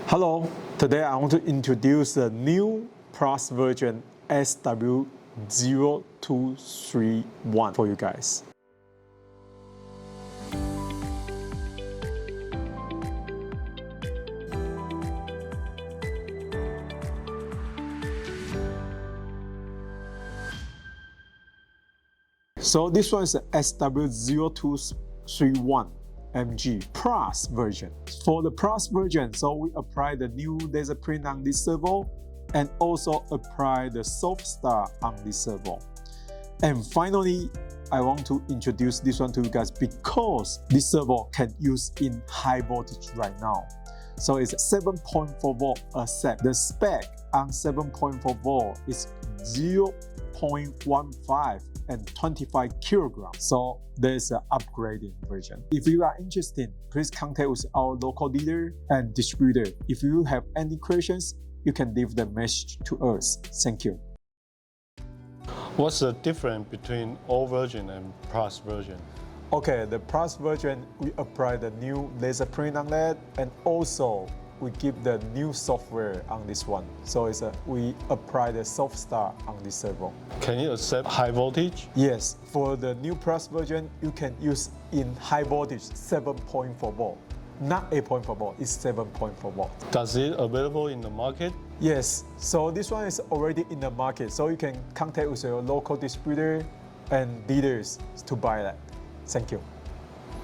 Hello, today I want to introduce the new Plus version SW-0231 for you guys. So this one is the SW-0231MG Plus version. For the Plus version, so we apply the new laser print on this servo and also apply the soft start on this servo. And finally, I want to introduce this one to you guys because this servo can use in high voltage right now. So it's 7.4 volt accept. The spec on 7.4 volt is 0.15 and 25 kilograms. So there's an upgrading version. If you are interested, please contact with our local dealer and distributor. If you have any questions, you can leave the message to us. Thank you. What's the difference between old version and Plus version? Okay, the Plus version, we apply the new laser print on that, and also we give the new software on this one. So we apply the soft start on this servo. Can you accept high voltage? Yes, for the new Plus version, you can use in high voltage 7.4 volt. Not 8.4 volt, it's 7.4 volt. Does it available in the market? Yes, so this one is already in the market. So you can contact with your local distributor and dealers to buy that. Thank you.